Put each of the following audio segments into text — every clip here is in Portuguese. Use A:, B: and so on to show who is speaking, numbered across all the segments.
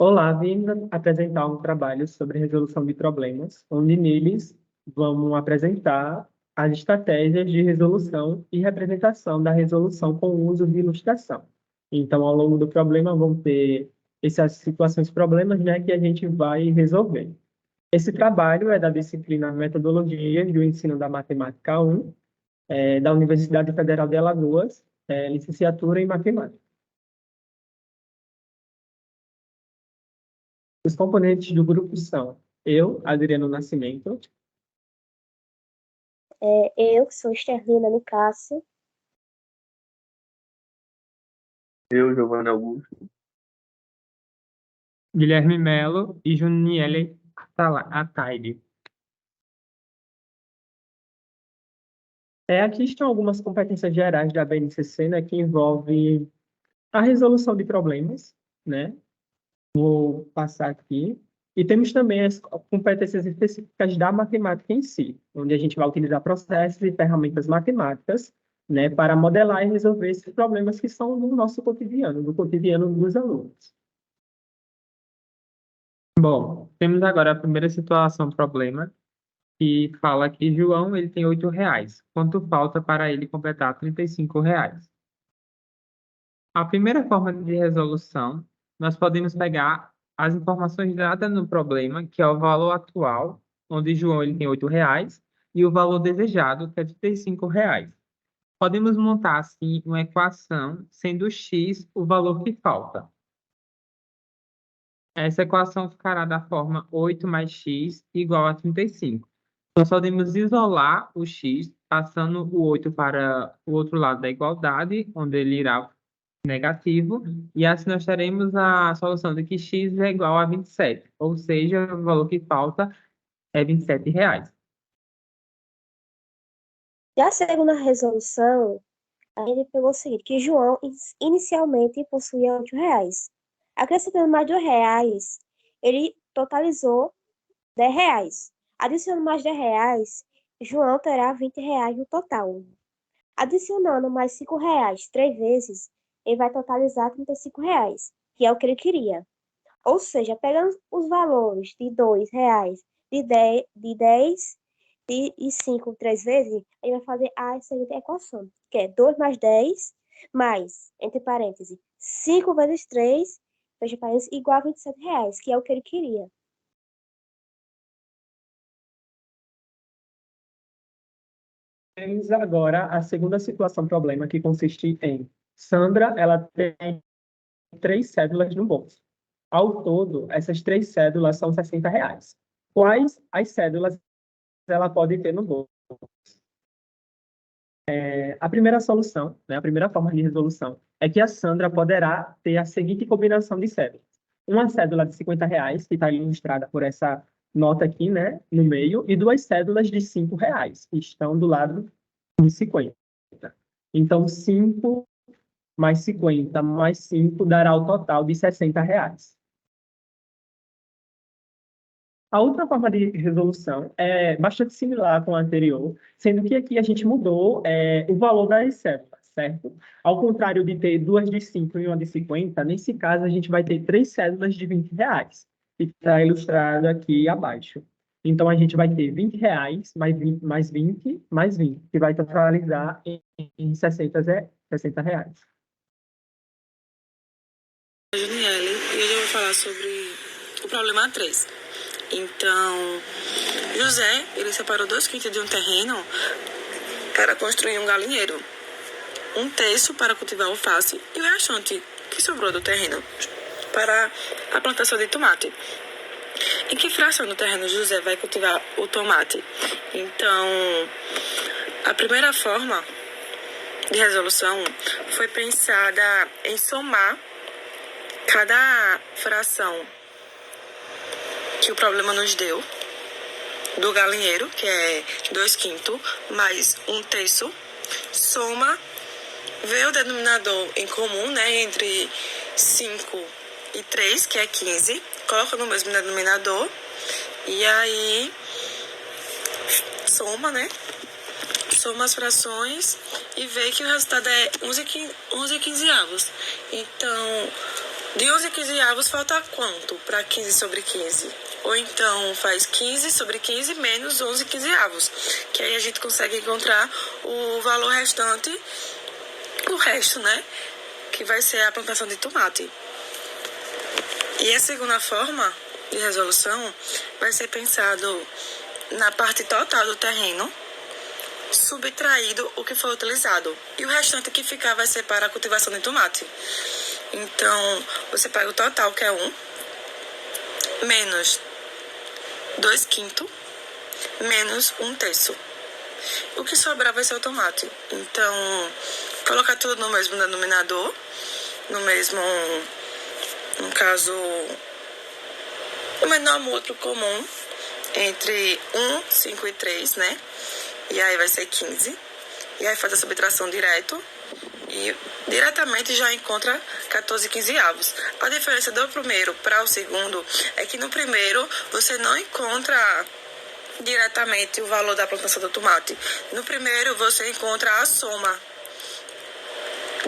A: Olá, vim apresentar um trabalho sobre resolução de problemas, onde neles vamos apresentar as estratégias de resolução e representação da resolução com o uso de ilustração. Então, ao longo do problema, vão ter essas situações, problemas, né, que a gente vai resolver. Esse trabalho é da disciplina Metodologias do Ensino da Matemática 1, da Universidade Federal de Alagoas, licenciatura em Matemática. Os componentes do grupo são eu, Adriano Nascimento,
B: Eu, que sou Esterlina Nicásio,
C: Eu, Giovanni Augusto.
A: Guilherme Melo e Juniele Ataide. Aqui estão algumas competências gerais da BNCC, né, que envolvem a resolução de problemas, né? Vou passar aqui. E temos também as competências específicas da matemática em si, onde a gente vai utilizar processos e ferramentas matemáticas, né, para modelar e resolver esses problemas que são do nosso cotidiano, do cotidiano dos alunos. Bom, temos agora a primeira situação, problema, que fala que João ele tem R$ 8. Quanto falta para ele completar R$ 35? A primeira forma de resolução, nós podemos pegar as informações dadas no problema, que é o valor atual, onde João ele tem R$ 8, e o valor desejado, que é R$ 35. Podemos montar, assim, uma equação, sendo x o valor que falta. Essa equação ficará da forma 8 mais x igual a 35. Nós podemos isolar o x, passando o 8 para o outro lado da igualdade, onde ele irá negativo, e assim nós teremos a solução de que x é igual a 27, ou seja, o valor que falta é R$ 27.
B: Já a segunda resolução, a gente pegou o seguinte, que João inicialmente possuía R$ 8. Acrescentando mais R$ 2, ele totalizou R$ 10. Adicionando mais R$ 10, João terá R$ 20 no total. Adicionando mais R$ 5 três vezes, ele vai totalizar R$ 35, que é o que ele queria. Ou seja, pegando os valores de R$ 2, de 10 e 5 três vezes, ele vai fazer a seguinte equação, que é 2 mais 10 mais, entre parênteses, 5 vezes 3, fecha parênteses, igual a R$ 27, que é o que ele queria.
A: Temos agora a segunda situação, problema, que consiste em Sandra, ela tem 3 cédulas no bolso. Ao todo, essas 3 cédulas são R$ 60. Quais as cédulas ela pode ter no bolso? A primeira solução, né, a primeira forma de resolução, é que a Sandra poderá ter a seguinte combinação de cédulas. Uma cédula de R$ 50, que está ilustrada por essa nota aqui, né, no meio, e duas cédulas de R$ 5, que estão do lado de 50. Então, 5 mais 50 mais 5 dará o total de R$ 60. A outra forma de resolução é bastante similar com a anterior, sendo que aqui a gente mudou o valor das cédulas, certo? Ao contrário de ter duas de 5 e uma de 50, nesse caso a gente vai ter 3 cédulas de R$ 20, que está ilustrado aqui abaixo. Então a gente vai ter R$ 20 mais 20 mais 20, que vai totalizar em R$ 60.
D: Juniele, e hoje eu vou falar sobre o problema 3. Então, José, ele separou 2/5 de um terreno para construir um galinheiro, 1/3 para cultivar alface e o restante que sobrou do terreno para a plantação de tomate. Em que fração do terreno José vai cultivar o tomate? Então, a primeira forma de resolução foi pensada em somar cada fração que o problema nos deu do galinheiro, que é 2/5, mais 1/3, soma, vê o denominador em comum, né, entre 5 e 3, que é 15, coloca no mesmo denominador, e aí soma, né, soma as frações e vê que o resultado é 11 quinzeavos. Então, De 11 quinzeavos falta quanto para 15 sobre 15? Ou então faz 15 sobre 15 menos 11 quinzeavos. Que aí a gente consegue encontrar o valor restante, o resto, né? Que vai ser a plantação de tomate. E a segunda forma de resolução vai ser pensado na parte total do terreno, subtraído o que foi utilizado. E o restante que ficar vai ser para a cultivação de tomate. Então, você pega o total, que é 1, menos 2/5, menos 1/3. O que sobrar vai ser o tomate. Então, colocar tudo no mesmo denominador, no mesmo, no caso, o menor múltiplo comum entre 1, 5 e 3, né? E aí vai ser 15. E aí faz a subtração direto. E diretamente já encontra 14 quinzeavos. A diferença do primeiro para o segundo é que no primeiro você não encontra diretamente o valor da plantação do tomate. No primeiro você encontra a soma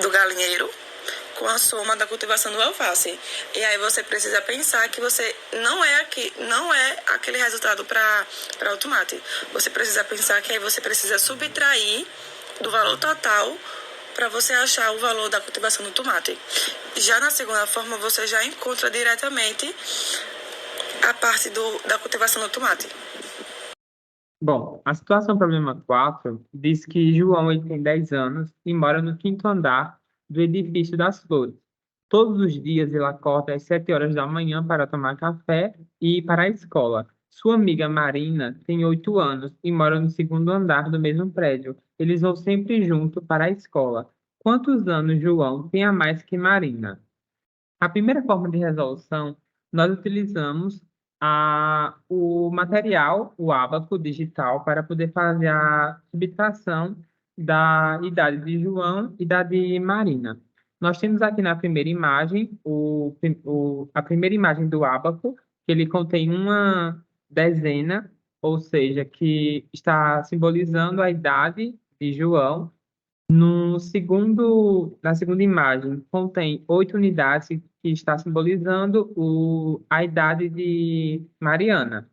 D: do galinheiro com a soma da cultivação do alface. E aí você precisa pensar que você não é aquele resultado para o tomate. Você precisa pensar que aí você precisa subtrair do valor total para você achar o valor da cultivação do tomate. Já na segunda forma, você já encontra diretamente a parte da cultivação do tomate.
A: Bom, a situação problema 4 diz que João ele tem 10 anos e mora no 5º andar do edifício das Flores. Todos os dias ele acorda às 7 horas da manhã para tomar café e ir para a escola. Sua amiga Marina tem 8 anos e mora no 2º andar do mesmo prédio. Eles vão sempre junto para a escola. Quantos anos João tem a mais que Marina? A primeira forma de resolução, nós utilizamos o material, o ábaco digital, para poder fazer a subtração da idade de João e da de Marina. Nós temos aqui na primeira imagem, a primeira imagem do ábaco, que ele contém uma dezena, ou seja, que está simbolizando a idade de João. Na segunda imagem, contém 8 unidades que está simbolizando a idade de Mariana.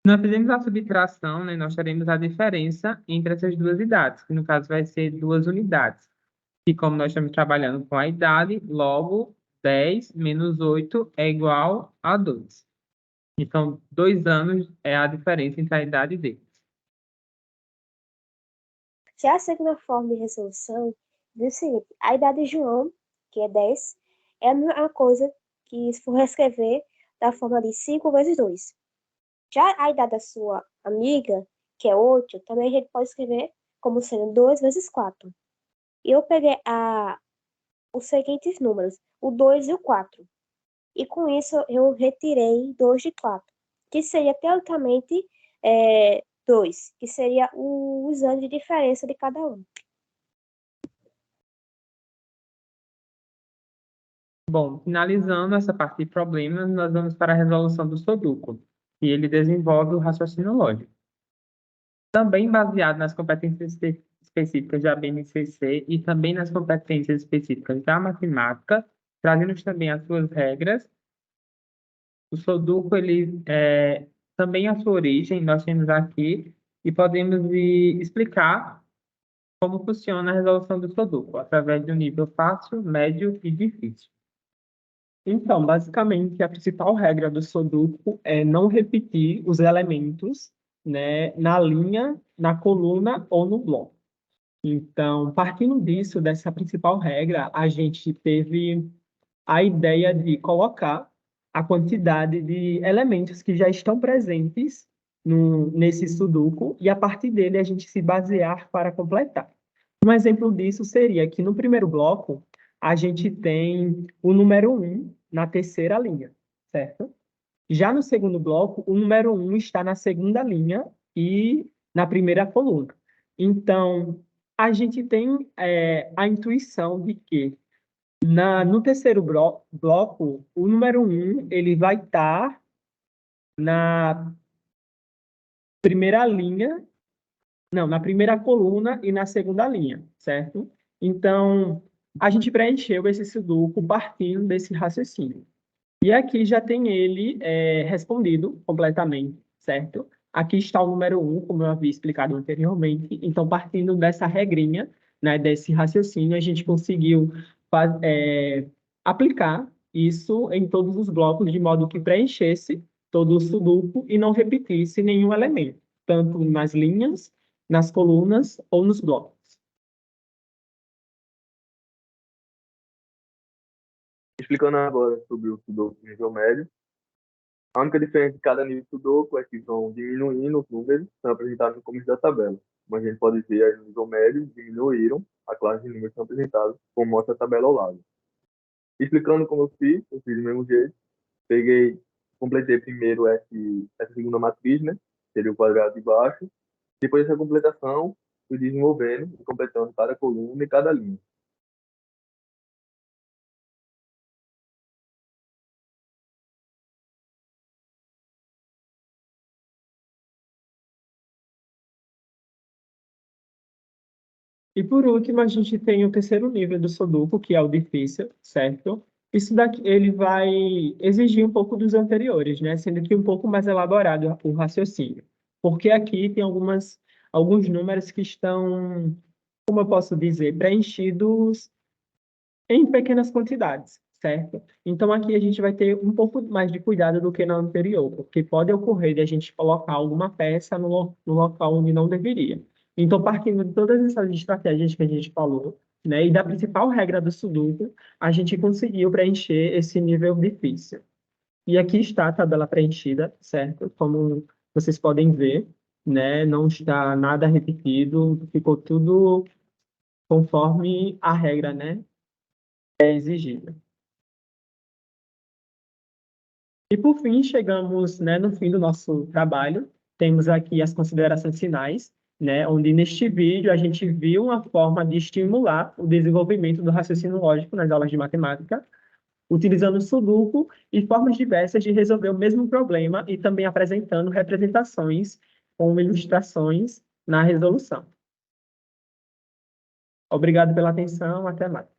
A: Nós fizemos a subtração, né, nós teremos a diferença entre essas duas idades, que no caso vai ser 2 unidades. E como nós estamos trabalhando com a idade, logo 10 menos 8 é igual a 2. Então, 2 anos é a diferença entre a idade deles.
B: Já a segunda forma de resolução diz o seguinte: a idade de João, que é 10, é a mesma coisa que se for reescrever da forma de 5 vezes 2. Já a idade da sua amiga, que é 8, também a gente pode escrever como sendo 2 vezes 4. E eu peguei os seguintes números, o 2 e o 4. E com isso eu retirei 2 de 4, que seria teoricamente 2, que seria os anos de diferença de cada um.
A: Bom, finalizando essa parte de problemas, nós vamos para a resolução do Sudoku, e ele desenvolve o raciocínio lógico. Também baseado nas competências específicas da BNCC e também nas competências específicas da matemática, trazendo também as suas regras. O Sudoku, ele também a sua origem, nós temos aqui, e podemos explicar como funciona a resolução do Sudoku, através do nível fácil, médio e difícil.
E: Então, basicamente, a principal regra do Sudoku é não repetir os elementos, né, na linha, na coluna ou no bloco. Então, partindo disso, dessa principal regra, a gente teve a ideia de colocar a quantidade de elementos que já estão presentes nesse Sudoku e, a partir dele, a gente se basear para completar. Um exemplo disso seria que no primeiro bloco, a gente tem o número 1 na terceira linha, certo? Já no segundo bloco, o número 1 está na segunda linha e na primeira coluna. Então, a gente tem a intuição de que no terceiro bloco, o número 1 ele vai estar na primeira linha, não, na primeira coluna e na segunda linha, certo? Então, a gente preencheu esse sudoku partindo desse raciocínio. E aqui já tem ele respondido completamente, certo? Aqui está o número 1, como eu havia explicado anteriormente. Então, partindo dessa regrinha, né, desse raciocínio, a gente conseguiu aplicar isso em todos os blocos, de modo que preenchesse todo o sudoku e não repetisse nenhum elemento, tanto nas linhas, nas colunas ou nos blocos.
C: Explicando agora sobre o Sudoku nível médio, a única diferença de cada nível de Sudoku é que vão diminuindo os números que são apresentados no começo da tabela. Como a gente pode ver, aí no nível médio diminuíram a classe de números que são apresentados, como mostra a tabela ao lado. Explicando como eu fiz do mesmo jeito. Completei primeiro essa segunda matriz, né? Seria o quadrado de baixo. Depois dessa completação, fui desenvolvendo e completando cada coluna e cada linha.
E: E por último, a gente tem o terceiro nível do Sudoku, que é o difícil, certo? Isso daqui ele vai exigir um pouco dos anteriores, né? Sendo que um pouco mais elaborado o raciocínio. Porque aqui tem alguns números que estão, como eu posso dizer, preenchidos em pequenas quantidades, certo? Então aqui a gente vai ter um pouco mais de cuidado do que na anterior, porque pode ocorrer de a gente colocar alguma peça no local onde não deveria. Então, partindo de todas essas estratégias que a gente falou, né, e da principal regra do Sudoku, a gente conseguiu preencher esse nível difícil. E aqui está a tabela preenchida, certo? Como vocês podem ver, né, não está nada repetido, ficou tudo conforme a regra, né, é exigida. E por fim, chegamos, né, no fim do nosso trabalho. Temos aqui as considerações finais, né, onde neste vídeo a gente viu uma forma de estimular o desenvolvimento do raciocínio lógico nas aulas de matemática, utilizando o Sudoku e formas diversas de resolver o mesmo problema e também apresentando representações com ilustrações na resolução. Obrigado pela atenção, até mais.